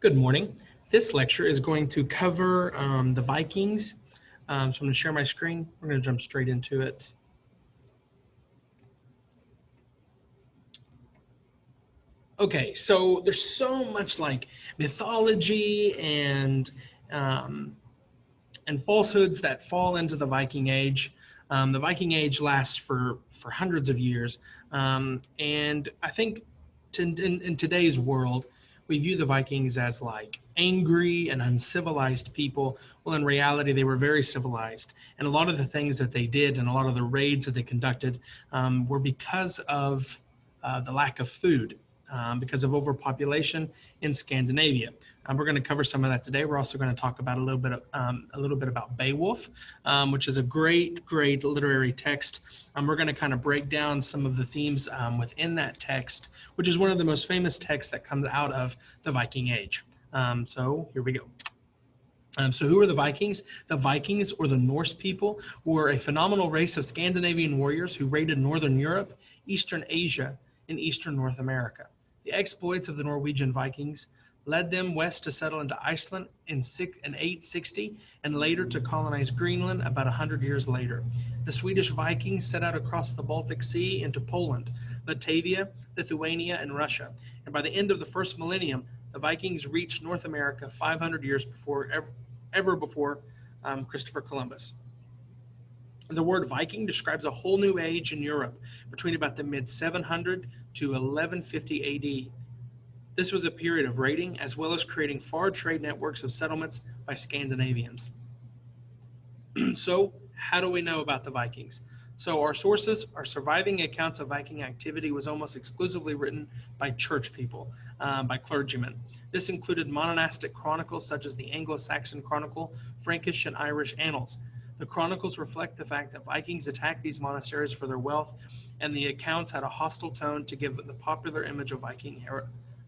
Good morning. This lecture is going to cover the Vikings. So I'm going to share my screen. We're going to jump straight into it. Okay, so there's so much like mythology um, and falsehoods that fall into the Viking Age. The Viking Age lasts for hundreds of years, and I think in today's world, we view the Vikings as like angry and uncivilized people. Well, in reality, they were very civilized, and a lot of the things that they did and a lot of the raids that they conducted were because of the lack of food. Because of overpopulation in Scandinavia, we're going to cover some of that today. We're also going to talk about a little bit about Beowulf, which is a great literary text. We're going to kind of break down some of the themes within that text, which is one of the most famous texts that comes out of the Viking Age. So here we go. So who are the Vikings? The Vikings, or the Norse people, were a phenomenal race of Scandinavian warriors who raided Northern Europe, Eastern Asia, and Eastern North America. The exploits of the Norwegian Vikings led them west to settle into Iceland in 860 and later to colonize Greenland about 100 years later. The Swedish Vikings set out across the Baltic Sea into Poland, Batavia, Lithuania, and Russia. And by the end of the first millennium, the Vikings reached North America 500 years ever before Christopher Columbus. The word Viking describes a whole new age in Europe between about the mid 700 to 1150 AD. This was a period of raiding as well as creating far trade networks of settlements by Scandinavians. So, how do we know about the Vikings? So, our sources, our surviving accounts of Viking activity was almost exclusively written by church people, by clergymen. This included monastic chronicles such as the Anglo-Saxon Chronicle, Frankish, and Irish annals. The chronicles reflect the fact that Vikings attacked these monasteries for their wealth, and the accounts had a hostile tone to give the popular image of Viking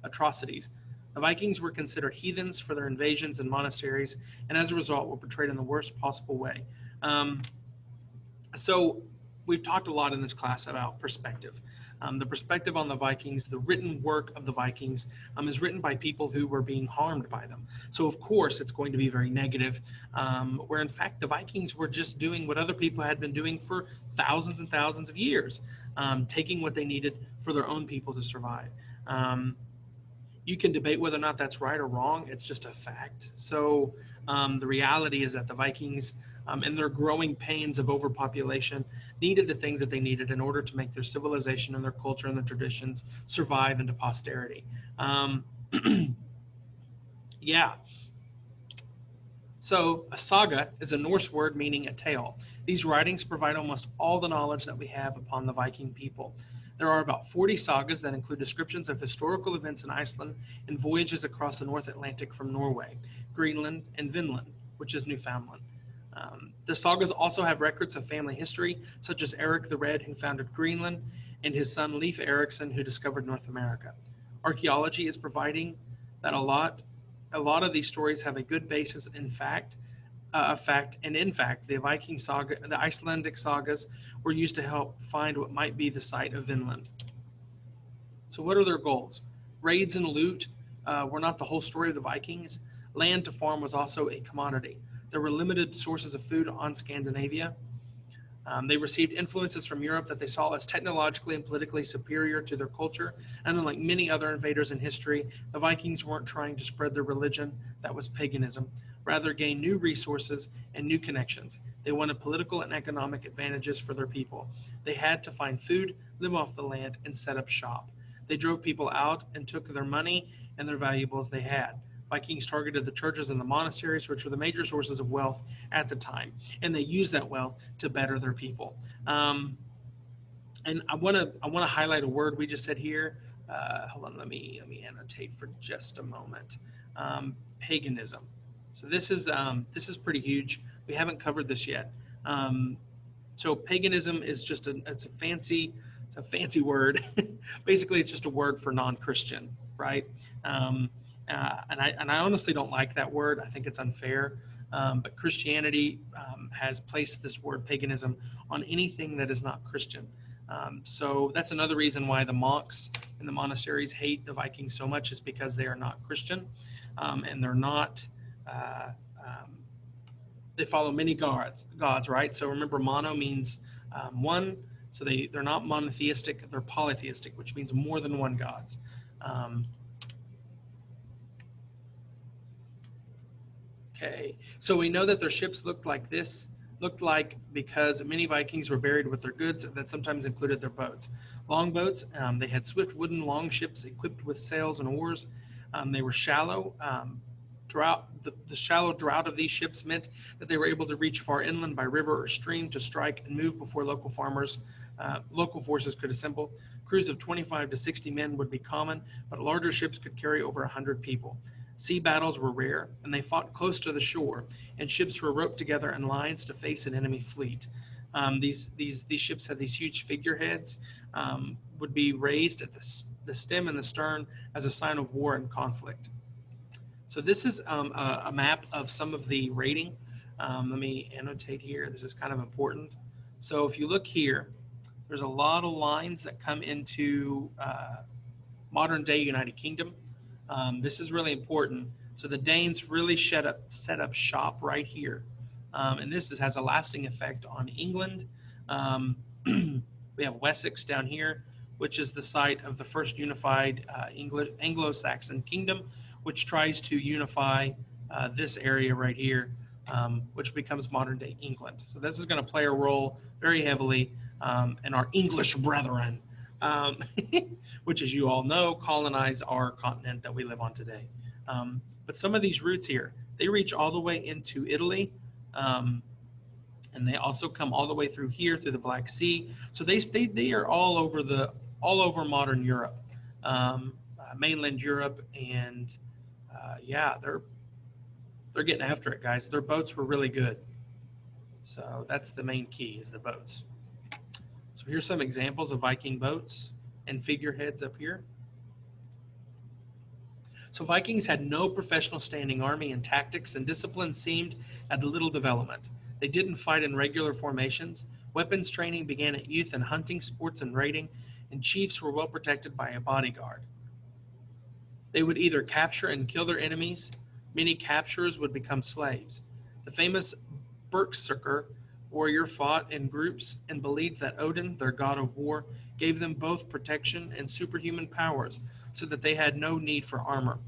atrocities. The Vikings were considered heathens for their invasions and monasteries, and as a result were portrayed in the worst possible way. Um, so we've talked a lot in this class about perspective. The perspective on the Vikings, the written work of the Vikings, is written by people who were being harmed by them. So of course it's going to be very negative, where in fact the Vikings were just doing what other people had been doing for thousands and thousands of years, taking what they needed for their own people to survive. You can debate whether or not that's right or wrong. It's just a fact. So the reality is that the Vikings, in their growing pains of overpopulation, needed the things that they needed in order to make their civilization and their culture and their traditions survive into posterity. Yeah. So a saga is a Norse word meaning a tale. These writings provide almost all the knowledge that we have upon the Viking people. There are about 40 sagas that include descriptions of historical events in Iceland and voyages across the North Atlantic from Norway, Greenland, and Vinland, which is Newfoundland. The sagas also have records of family history, such as Eric the Red, who founded Greenland, and his son Leif Erikson, who discovered North America. Archaeology is providing that a lot of these stories have a good basis in fact, and in fact, the Viking saga, the Icelandic sagas, were used to help find what might be the site of Vinland. So, what are their goals? Raids and loot were not the whole story of the Vikings. Land to farm was also a commodity. There were limited sources of food on Scandinavia. They received influences from Europe that they saw as technologically and politically superior to their culture. And then, like many other invaders in history, the Vikings weren't trying to spread their religion, that was paganism, rather gain new resources and new connections. They wanted political and economic advantages for their people. They had to find food, live off the land, and set up shop. They drove people out and took their money and their valuables they had. Vikings targeted the churches and the monasteries, which were the major sources of wealth at the time, and they used that wealth to better their people. And I want to highlight a word we just said here. Hold on, let me annotate for just a moment. Paganism. So this is pretty huge. We haven't covered this yet. So paganism is just it's a fancy word. Basically, it's just a word for non-Christian, right? And I honestly don't like that word. I think it's unfair. But Christianity has placed this word paganism on anything that is not Christian. So that's another reason why the monks and the monasteries hate the Vikings so much is because they are not Christian, and they're not. Uh, um, they follow many gods, right? So remember, mono means one. So they're not monotheistic; they're polytheistic, which means more than one gods. Um, Okay, so we know that their ships looked like this, looked like because many Vikings were buried with their goods that sometimes included their boats. Longboats, they had swift wooden longships equipped with sails and oars. They were shallow. The shallow draught of these ships meant that they were able to reach far inland by river or stream to strike and move before local forces could assemble. Crews of 25 to 60 men would be common, but larger ships could carry over 100 people. Sea battles were rare, and they fought close to the shore, and ships were roped together in lines to face an enemy fleet. These ships had these huge figureheads, would be raised at the stem and the stern as a sign of war and conflict. So this is a map of some of the rating. Let me annotate here. This is kind of important. So if you look here, there's a lot of lines that come into modern day United Kingdom. This is really important. So the Danes really set up shop right here. And has a lasting effect on England. We have Wessex down here, which is the site of the first unified Anglo-Saxon kingdom, which tries to unify this area right here, which becomes modern day England. So this is going to play a role very heavily in our English brethren, um, which, as you all know, colonize our continent that we live on today. But some of these routes here, they reach all the way into Italy, and they also come all the way through here through the Black Sea. So they are all over modern Europe, mainland Europe, and yeah, they're getting after it, guys. Their boats were really good. So that's the main key, is the boats. So here's some examples of Viking boats and figureheads up here. So Vikings had no professional standing army, and tactics and discipline seemed at little development. They didn't fight in regular formations. Weapons training began at youth in hunting, sports, and raiding, and chiefs were well protected by a bodyguard. They would either capture and kill their enemies. Many capturers would become slaves. The famous Berserker warrior fought in groups and believed that Odin, their god of war, gave them both protection and superhuman powers, so that they had no need for armor.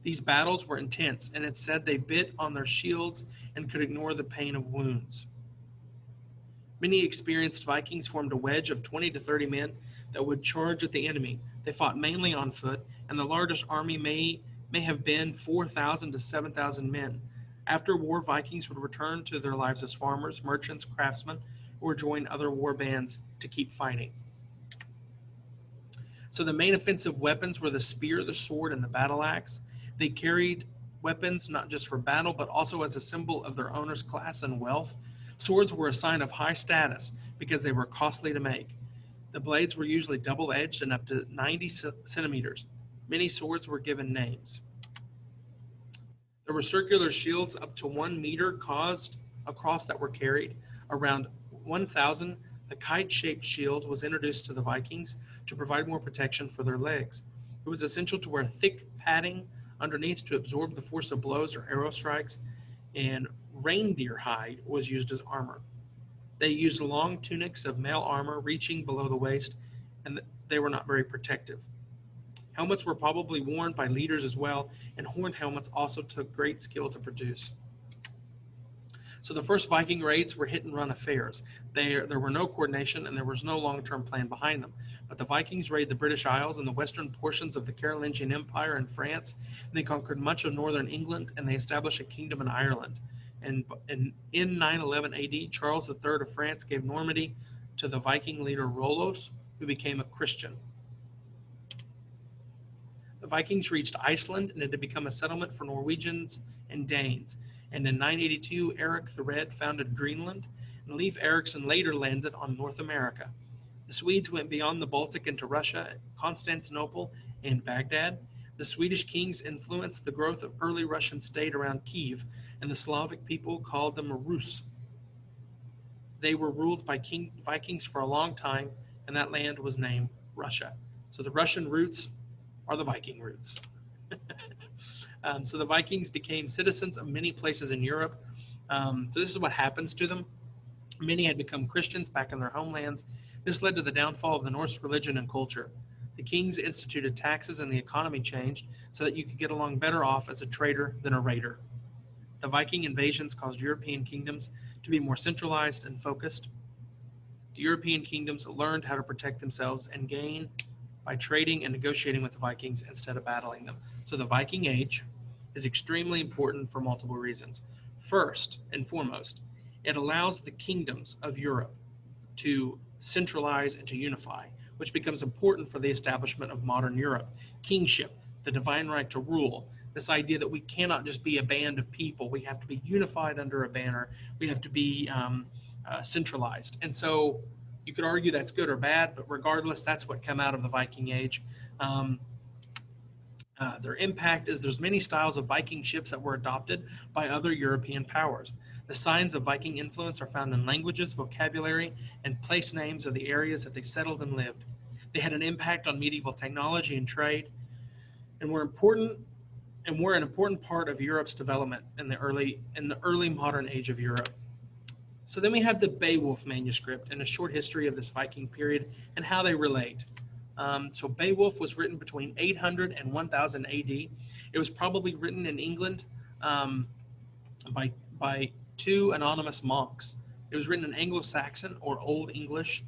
These battles were intense, and it's said they bit on their shields and could ignore the pain of wounds. Many experienced Vikings formed a wedge of 20 to 30 men that would charge at the enemy. They fought mainly on foot, and the largest army may have been 4,000 to 7,000 men. After war, Vikings would return to their lives as farmers, merchants, craftsmen, or join other war bands to keep fighting. So the main offensive weapons were the spear, the sword, and the battle axe. They carried weapons not just for battle, but also as a symbol of their owner's class and wealth. Swords were a sign of high status because they were costly to make. The blades were usually double-edged and up to 90 centimeters. Many swords were given names. There were circular shields up to 1 meter caused across that were carried. Around 1000, the kite-shaped shield was introduced to the Vikings to provide more protection for their legs. It was essential to wear thick padding underneath to absorb the force of blows or arrow strikes, and reindeer hide was used as armor. They used long tunics of mail armor reaching below the waist, and they were not very protective. Helmets were probably worn by leaders as well, and horned helmets also took great skill to produce. So the first Viking raids were hit and run affairs. There were no coordination, and there was no long-term plan behind them. But the Vikings raided the British Isles and the western portions of the Carolingian Empire and France, and they conquered much of northern England, and they established a kingdom in Ireland. And in 911 AD, Charles III of France gave Normandy to the Viking leader Rollos, who became a Christian. The Vikings reached Iceland, and it had become a settlement for Norwegians and Danes. And in 982, Eric the Red founded Greenland, and Leif Erikson later landed on North America. The Swedes went beyond the Baltic into Russia, Constantinople, and Baghdad. The Swedish kings influenced the growth of early Russian state around Kiev, and the Slavic people called them Rus. They were ruled by Vikings for a long time, and that land was named Russia. So the Russian roots are the Viking roots. So the Vikings became citizens of many places in Europe. So this is what happens to them. Many had become Christians back in their homelands. This led to the downfall of the Norse religion and culture. The kings instituted taxes and the economy changed so that you could get along better off as a trader than a raider. The Viking invasions caused European kingdoms to be more centralized and focused. The European kingdoms learned how to protect themselves and gain by trading and negotiating with the Vikings instead of battling them. So the Viking Age is extremely important for multiple reasons. First and foremost, it allows the kingdoms of Europe to centralize and to unify, which becomes important for the establishment of modern Europe. Kingship, the divine right to rule, this idea that we cannot just be a band of people, we have to be unified under a banner, we have to be centralized. And so you could argue that's good or bad, but regardless, that's what came out of the Viking Age. Their impact is there's many styles of Viking ships that were adopted by other European powers. The signs of Viking influence are found in languages, vocabulary, and place names of the areas that they settled and lived. They had an impact on medieval technology and trade, and were an important part of Europe's development in the early modern age of Europe. So then we have the Beowulf manuscript and a short history of this Viking period and how they relate. So Beowulf was written between 800 and 1000 AD. It was probably written in England by two anonymous monks. It was written in Anglo-Saxon or Old English.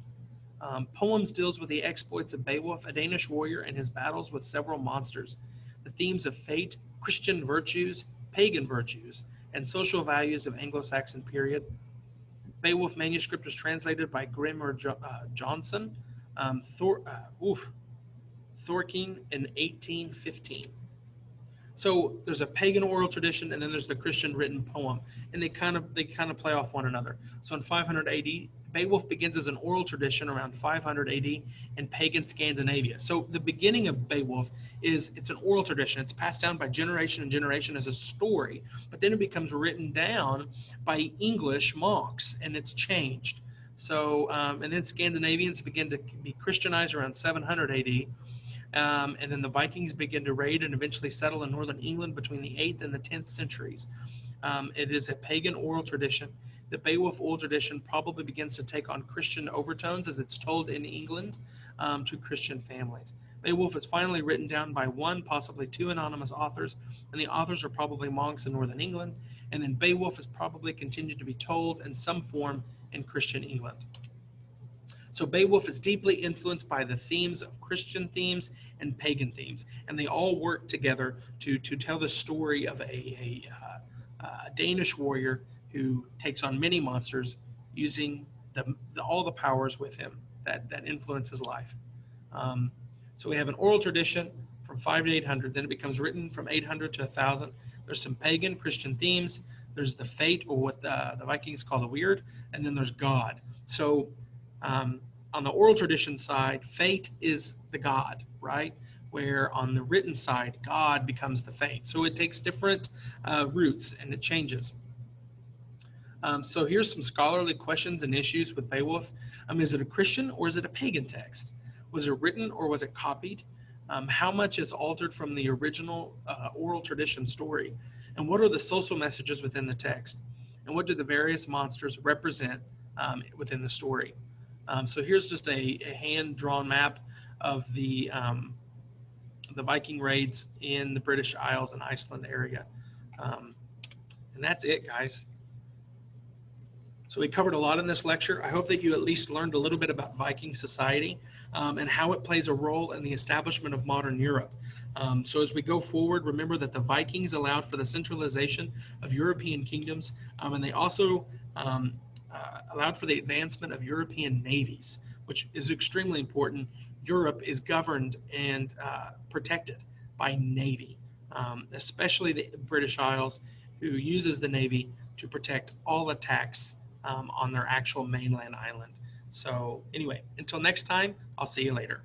Poems deals with the exploits of Beowulf, a Danish warrior, and his battles with several monsters. The themes of fate, Christian virtues, pagan virtues, and social values of Anglo-Saxon period. Beowulf manuscript was translated by Grimmer Johnson, Thorkin in 1815. So there's a pagan oral tradition, and then there's the Christian written poem, and they kind of play off one another. So in 500 AD, Beowulf begins as an oral tradition around 500 AD in pagan Scandinavia. So the beginning of Beowulf it's an oral tradition. It's passed down by generation and generation as a story, but then it becomes written down by English monks, and it's changed. So and then Scandinavians begin to be Christianized around 700 AD. And then the Vikings begin to raid and eventually settle in northern England between the 8th and the 10th centuries. It is a pagan oral tradition. The Beowulf oral tradition probably begins to take on Christian overtones as it's told in England to Christian families. Beowulf is finally written down by one, possibly two anonymous authors, and the authors are probably monks in northern England. And then Beowulf is probably continued to be told in some form in Christian England. So Beowulf is deeply influenced by the themes of Christian themes and pagan themes, and they all work together to tell the story of a Danish warrior who takes on many monsters using all the powers with him that influence his life. So we have an oral tradition from 5 to 800, then it becomes written from 800 to 1000. There's some pagan Christian themes, there's the fate, or what the Vikings call the weird, and then there's God. So on the oral tradition side, fate is the god, right? Where on the written side, God becomes the fate. So it takes different roots and it changes. So here's some scholarly questions and issues with Beowulf. Is it a Christian or is it a pagan text? Was it written or was it copied? How much is altered from the original oral tradition story? And what are the social messages within the text? And what do the various monsters represent within the story? So here's just a hand-drawn map of the Viking raids in the British Isles and Iceland area. And that's it, guys. So we covered a lot in this lecture. I hope that you at least learned a little bit about Viking society and how it plays a role in the establishment of modern Europe. So as we go forward, remember that the Vikings allowed for the centralization of European kingdoms, and they also allowed for the advancement of European navies, which is extremely important. Europe is governed and protected by navy, especially the British Isles, who uses the navy to protect all attacks on their actual mainland island. So anyway, until next time, I'll see you later.